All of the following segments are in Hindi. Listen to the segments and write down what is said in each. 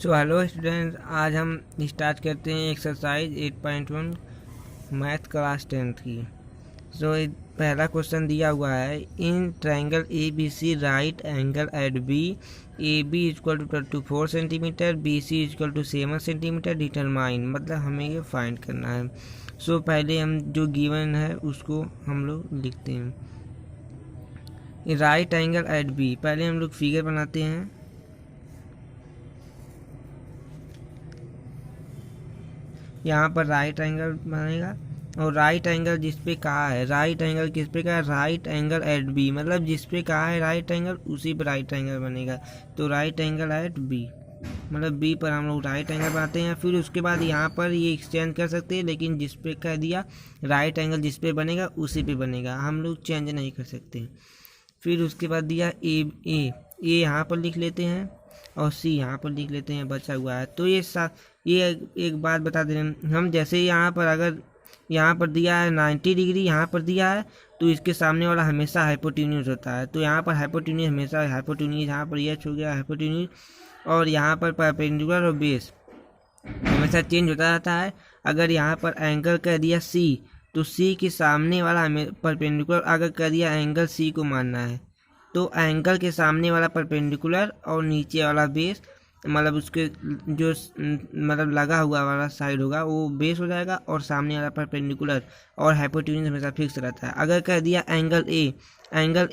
सो हेलो स्टूडेंट्स, आज हम स्टार्ट करते हैं एक्सरसाइज 8.1 मैथ क्लास 10 की। सो पहला क्वेश्चन दिया हुआ है, in triangle A B C right angle at B, A B equal to 24 centimetre, B C equal to 7 centimetre, determine, मतलब हमें ये फाइंड करना है। सो पहले हम जो गिवन है उसको हम लोग लिखते हैं। राइट एंगल एट बी, पहले हम लोग फिगर बनाते हैं। यहाँ पर राइट एंगल बनेगा और राइट एंगल जिस पे कहा है, राइट एंगल किस पे कहा है, राइट एंगल एट बी, मतलब जिस पे कहा है राइट एंगल उसी पे राइट एंगल बनेगा। तो राइट एंगल एट बी, मतलब बी पर हम लोग राइट एंगल बनाते हैं। फिर उसके बाद यहाँ पर ये एक्सचेंज कर सकते हैं, लेकिन जिस पे कह दिया राइट एंगल जिस पे बनेगा उसी पे बनेगा, हम लोग चेंज नहीं कर सकते। फिर उसके बाद दिया ए यहाँ पर लिख लेते हैं और सी यहाँ पर लिख लेते हैं, बचा हुआ है। तो ये एक बात बता दे रहे हैं हम, जैसे यहाँ पर अगर यहाँ पर दिया है 90 डिग्री, यहाँ पर दिया है तो इसके सामने वाला हमेशा हाइपोटेन्यूज होता है। तो यहाँ पर हाइपोटेन्यूज हमेशा हाइपोटेन्यूज, यहाँ पर एच हो गया हाइपोटेन्यूज, और यहाँ पर परपेंडिकुलर और बेस हमेशा चेंज होता रहता है। अगर यहाँ पर एंगल कह दिया सी, तो सी के सामने वाला हमें परपेंडिकुलर, अगर कह दिया एंगल सी को मानना है तो एंगल के सामने वाला परपेंडिकुलर और नीचे वाला बेस, मतलब उसके जो मतलब लगा हुआ वाला साइड होगा वो बेस हो जाएगा और सामने वाला परपेंडिकुलर, और हाइपोटेन्यूज हमेशा फिक्स रहता है। अगर कह दिया एंगल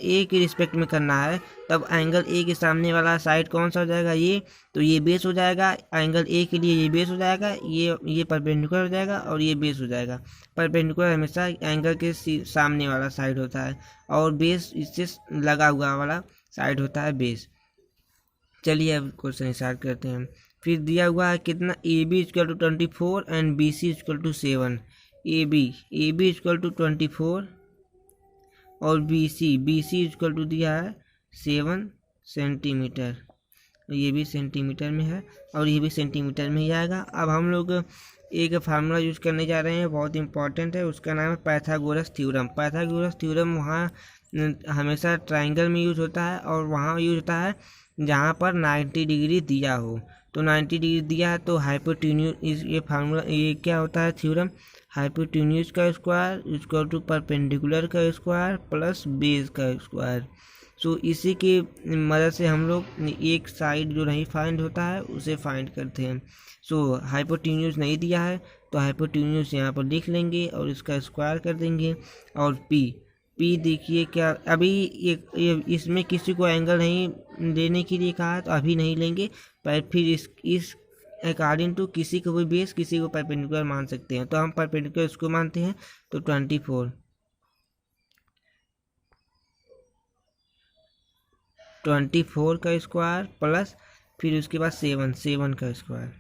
ए के रिस्पेक्ट में करना है, तब एंगल ए के सामने वाला साइड कौन सा हो जाएगा, ये, तो ये बेस हो जाएगा। एंगल ए के लिए ये बेस हो जाएगा, ये परपेंडिकुलर हो जाएगा और ये बेस हो जाएगा। परपेंडिकुलर हमेशा एंगल के सामने वाला साइड होता है और बेस इससे लगा हुआ वाला साइड होता है बेस। चलिए अब क्वेश्चन स्टार्ट करते हैं। फिर दिया हुआ है कितना, A B equal to 24 and B C equal to 7। A B equal to 24 और बी सी इक्वल टू दिया है 7 सेंटीमीटर। ये भी सेंटीमीटर में है और ये भी सेंटीमीटर में ही आएगा। अब हम लोग एक फार्मूला यूज करने जा रहे हैं, बहुत इंपॉर्टेंट है, उसका नाम है पाइथागोरस थ्योरम। पाइथागोरस थ्योरम वहाँ हमेशा ट्राइंगल में यूज होता है और वहाँ यूज होता है जहाँ पर 90 डिग्री दिया हो। तो 90 डिग्री दिया है तो हाइपोटेन्यूज, ये फार्मूला, ये क्या होता है थ्योरम, हाइपोटेन्यूज का स्क्वायर इक्वल टू परपेंडिकुलर का स्क्वायर प्लस बेस का स्क्वायर। सो इसी की मदद से हम लोग एक साइड जो नहीं फाइंड होता है उसे फाइंड करते हैं। सो हाइपोटेन्यूज नहीं दिया है तो हाइपोटेन्यूज यहाँ पर लिख लेंगे और इसका स्क्वायर कर देंगे। और पी देखिए क्या, अभी ये इसमें किसी को एंगल नहीं देने के लिए कहा है तो अभी नहीं लेंगे, पर फिर इस अकॉर्डिंग टू किसी को भी बेस किसी को परपेंडिकुलर मान सकते हैं। तो हम परपेंडिकुलर इसको मानते हैं, तो 24 का स्क्वायर प्लस फिर उसके बाद 7 का स्क्वायर।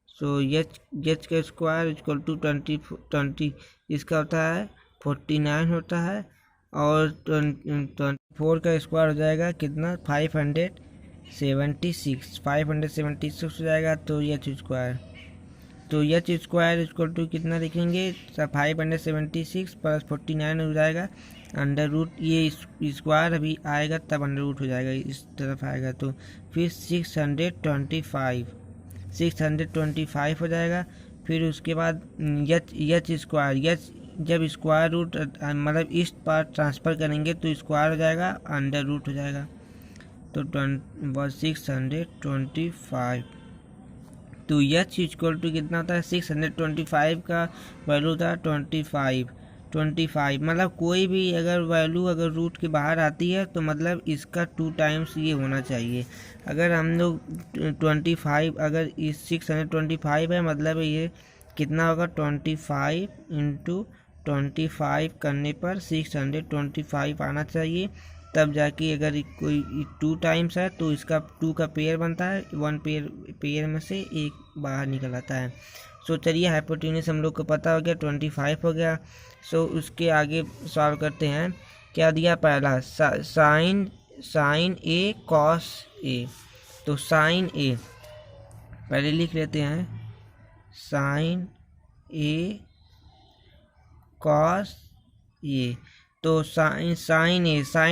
सो एच का स्क्वायर इक्वल टू 20 इसका होता है 49 होता है, और 24 का स्क्वायर हो जाएगा कितना, 576 हो जाएगा। तो एच स्क्वायर इक्वल टू कितना लिखेंगे, 576 प्लस 49 हो जाएगा अंडर रूट, ये स्क्वायर अभी आएगा तब अंडर रूट हो जाएगा, इस तरफ आएगा तो फिर 625 हो जाएगा। फिर उसके बाद एच स्क्वायर, जब स्क्वायर रूट मतलब इस पार्ट ट्रांसफ़र करेंगे तो स्क्वायर हो जाएगा अंडर रूट हो जाएगा, तो 625। तो एच इक्वल टू कितना होता है, 625 का वैल्यू था 25, मतलब कोई भी अगर वैल्यू अगर रूट के बाहर आती है तो मतलब इसका 2 टाइम्स ये होना चाहिए। अगर हम लोग 25, अगर इस 625 है, मतलब ये कितना होगा, 25 इंटू 25 करने पर 625 आना चाहिए, तब जाके अगर कोई 2 टाइम्स है तो इसका 2 का पेयर बनता है, 1 पेयर में से एक बाहर निकल आता है। सो चलिए हाइपोटेन्यूज हम लोग को पता हो गया, 25 हो गया। सो उसके आगे सॉल्व करते हैं। क्या दिया, पहला साइन ए कॉस ए, तो साइन ए पहले लिख लेते हैं, साइन ए कॉस ए, तो साइन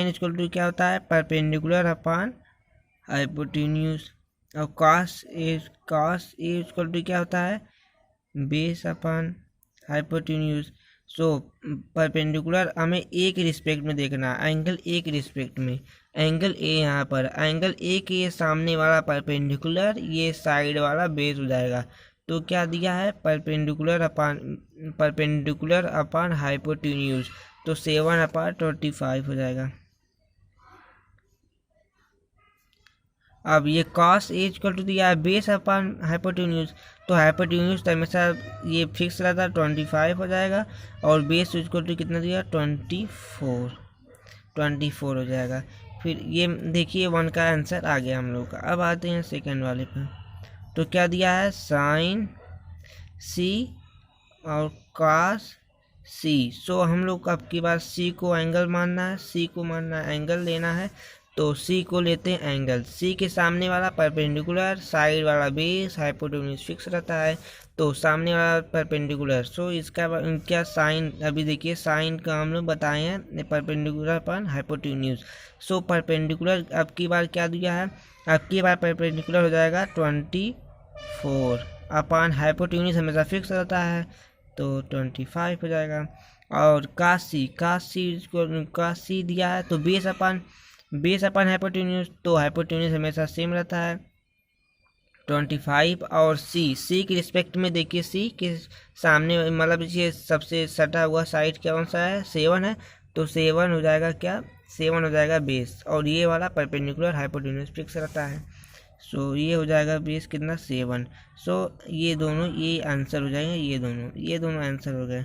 इक्वल टू क्या होता है, परपेंडिकुलर अपॉन हाइपोटेन्यूज। और कॉस ए इक्वल टू क्या होता है, बेस अपन हाइपोटेन्यूज। सो परपेंडिकुलर हमें एक रिस्पेक्ट में देखना है, एंगल एक रिस्पेक्ट में, एंगल ए यहाँ पर, एंगल ए के ये सामने वाला परपेंडिकुलर, ये साइड वाला बेस हो जाएगा। तो क्या दिया है, परपेंडिकुलर अपन हाइपोटेन्यूज, तो 7/25 हो जाएगा। अब ये कॉस ए इक्वल टू दिया है बेस अपन हाइपोटेन्यूज, तो हाइपोटेन्यूज तो हमेशा ये फिक्स रहता है 25 हो जाएगा, और बेस इक्वल टू कितना दिया 24 हो जाएगा। फिर ये देखिए 1 का आंसर आ गया हम लोग का। अब आते हैं सेकंड वाले पे, तो क्या दिया है साइन सी और कॉस सी। सो हम लोग अब की बार सी को एंगल मानना है, सी को मानना है एंगल लेना है, तो सी को लेते हैं एंगल, सी के सामने वाला परपेंडिकुलर, साइड वाला बेस, हाइपोटेन्यूज फिक्स रहता है, तो सामने वाला परपेंडिकुलर। सो इसका क्या साइन, अभी देखिए साइन का हम लोग बताए हैं परपेंडिकुलर पर हाइपोटेन्यूज। सो परपेंडिकुलर अब की बार क्या दिया है, अब की बार परपेंडिकुलर हो जाएगा 24 अपन हाइपोटेन्यूज हमेशा फिक्स रहता है, तो 25 हो जाएगा। और कास सी दिया है, तो बेस अपन हाइपोटेन्यूज, तो हाइपोटेन्यूज हमेशा सेम रहता है 25। और सी के रिस्पेक्ट में देखिए, सी के सामने मतलब ये सबसे सटा हुआ साइड क्या कौन सा है, 7 है, तो 7 हो जाएगा क्या, 7 हो जाएगा बेस, और ये वाला परपेंडिकुलर हाइपोटेन्यूज फिक्स रहता है। सो ये हो जाएगा बेस कितना 7। सो ये दोनों ये आंसर हो जाएंगे, ये दोनों आंसर हो गए।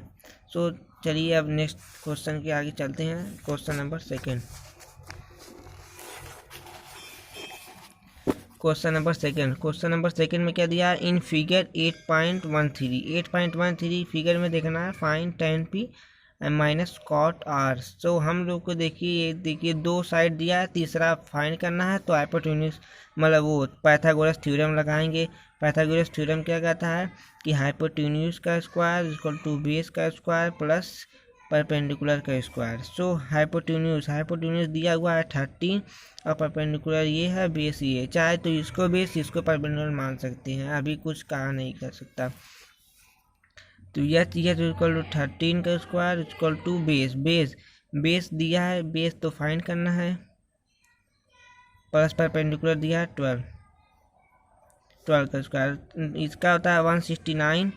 सो चलिए अब नेक्स्ट क्वेश्चन के आगे चलते हैं, question number second. Question number second में क्या दिया है, इन फिगर 8.13 फिगर में देखना है find tan p minus cot R. सो हम लोग को देखिए 2 साइड दिया है, तीसरा फाइंड करना है, तो हाइपोटेन्यूज मतलब वो पाइथागोरस थ्योरम लगाएंगे। पाइथागोरस थ्योरम क्या कहता है कि हाइपोटेन्यूज का स्क्वायर इक्वल टू बेस का स्क्वायर प्लस परपेंडिकुलर का स्क्वायर। सो हाइपोटेन्यूज दिया हुआ है 13 और परपेंडिकुलर ये है, बेस ये, चाहे तो इसको बेस इसको परपेंडिकुलर मान सकते हैं, अभी कुछ कहा नहीं कर सकता। तो यह इक्वल टू 13 का स्क्वायर इक्वल टू बेस दिया है, बेस तो फाइंड करना है, प्लस परपेंडिकुलर दिया है 12 का स्क्वायर, इसका होता है 169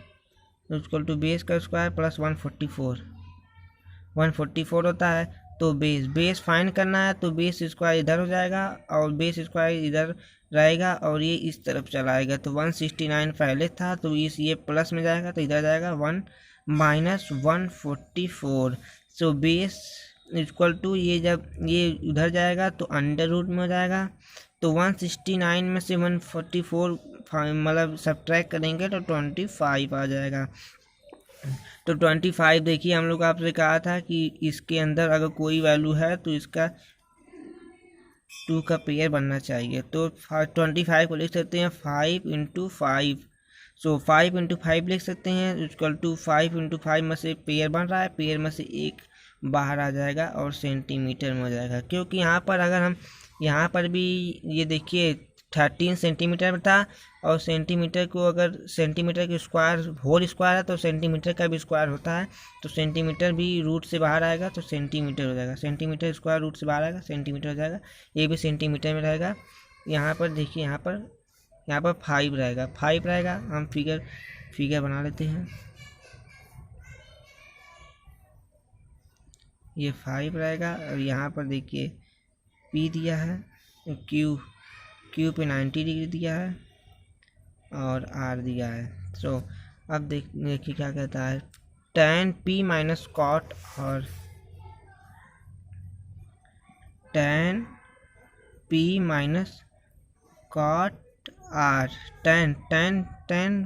इक्वल टू बेस का स्क्वायर प्लस 144 होता है। तो बेस फाइंड करना है, तो बेस स्क्वायर इधर हो जाएगा और बेस स्क्वायर इधर रहेगा और ये इस तरफ चलाएगा, तो 169 पहले था, तो ये प्लस में जाएगा, तो इधर जाएगा 1 minus 144। So base equal to ये जब ये उधर जाएगा तो अंडर रूट में हो जाएगा, तो 169 में से 144 मतलब सब्ट्रैक्ट करेंगे तो 25 आ जाएगा। तो 25 देखिए हम लोग आपसे कहा था कि इसके अंदर अगर कोई वैल्यू है तो इसका 2 का पेयर बनना चाहिए, तो 25 को लिख सकते हैं 5 × 5। सो 5 × 5 लिख सकते हैं इक्वल टू 5 × 5 में से पेयर बन रहा है, पेयर में से एक बाहर आ जाएगा और सेंटीमीटर में हो जाएगा, क्योंकि यहाँ पर अगर हम यहाँ पर भी ये देखिए 13 सेंटीमीटर में था, और सेंटीमीटर को अगर सेंटीमीटर के स्क्वायर होल स्क्वायर है तो सेंटीमीटर का भी स्क्वायर होता है, तो सेंटीमीटर भी रूट से बाहर आएगा तो सेंटीमीटर हो जाएगा, सेंटीमीटर स्क्वायर रूट से बाहर आएगा सेंटीमीटर हो जाएगा, ये भी सेंटीमीटर में रहेगा। यहाँ पर देखिए यहाँ पर 5 रहेगा, हम फिगर बना लेते हैं, ये 5 रहेगा, और यहाँ पर देखिए P दिया है, Q पे 90 डिग्री दिया है और R दिया है। सो अब देखिए क्या कहता है, tan P माइनस कॉट और tan P minus cot R, tan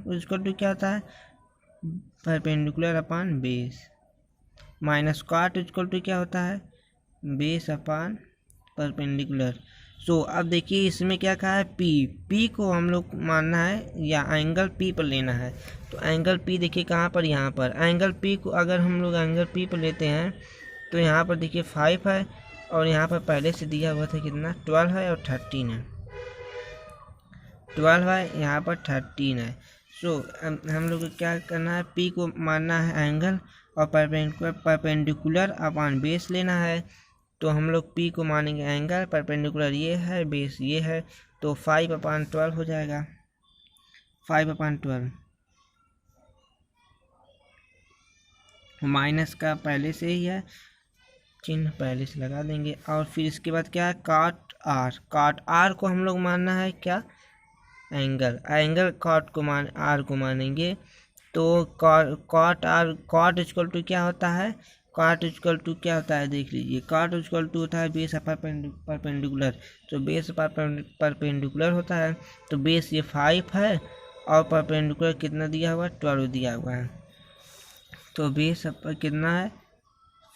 उसको तो क्या होता है perpendicular upon base, minus cot equal to क्या होता है बेस अपॉन परपेंडिकुलर। सो अब देखिए इसमें क्या कहा है P को हम लोग मानना है या एंगल P पर लेना है, तो एंगल P देखिए कहाँ पर, यहाँ पर एंगल P को अगर हम लोग एंगल P पर लेते हैं तो यहाँ पर देखिए 5 है और यहाँ पर पहले से दिया हुआ था कितना 12 है और 13 है, 12 है, यहाँ पर 13 है। सो हम लोग को क्या करना है, पी को मानना है एंगल और परपेंडिकुलर अपॉन बेस लेना है। तो हम लोग पी को मानेंगे एंगल, परपेंडिकुलर ये है, बेस ये है, तो 5/12 हो जाएगा। 5/12 माइनस का पहले से ही है, चिन्ह पहले से लगा देंगे। और फिर इसके बाद क्या है, कॉट आर को हम लोग मानना है क्या, एंगल कॉट को आर को मानेंगे। तो कॉट इक्वल टू क्या होता है, कॉट इक्वल टू क्या होता है देख लीजिए, कॉट इक्वल टू होता है बेस परपेंडिकुलर। तो बेस परपेंडिकुलर होता है, तो बेस ये 5 है और परपेंडिकुलर कितना दिया हुआ है, 12 दिया हुआ है। तो बेस कितना है,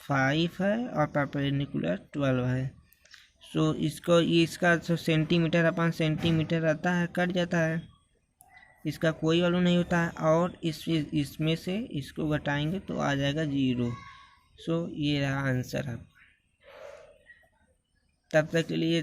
5 है और परपेंडिकुलर 12 है। सो इसको इसका तो सेंटीमीटर अपन सेंटीमीटर आता है, कट जाता है, इसका कोई वैल्यू नहीं होता है। और इसमें से इसको घटाएंगे तो आ जाएगा 0। सो ये रहा आंसर। अब तब तक के लिए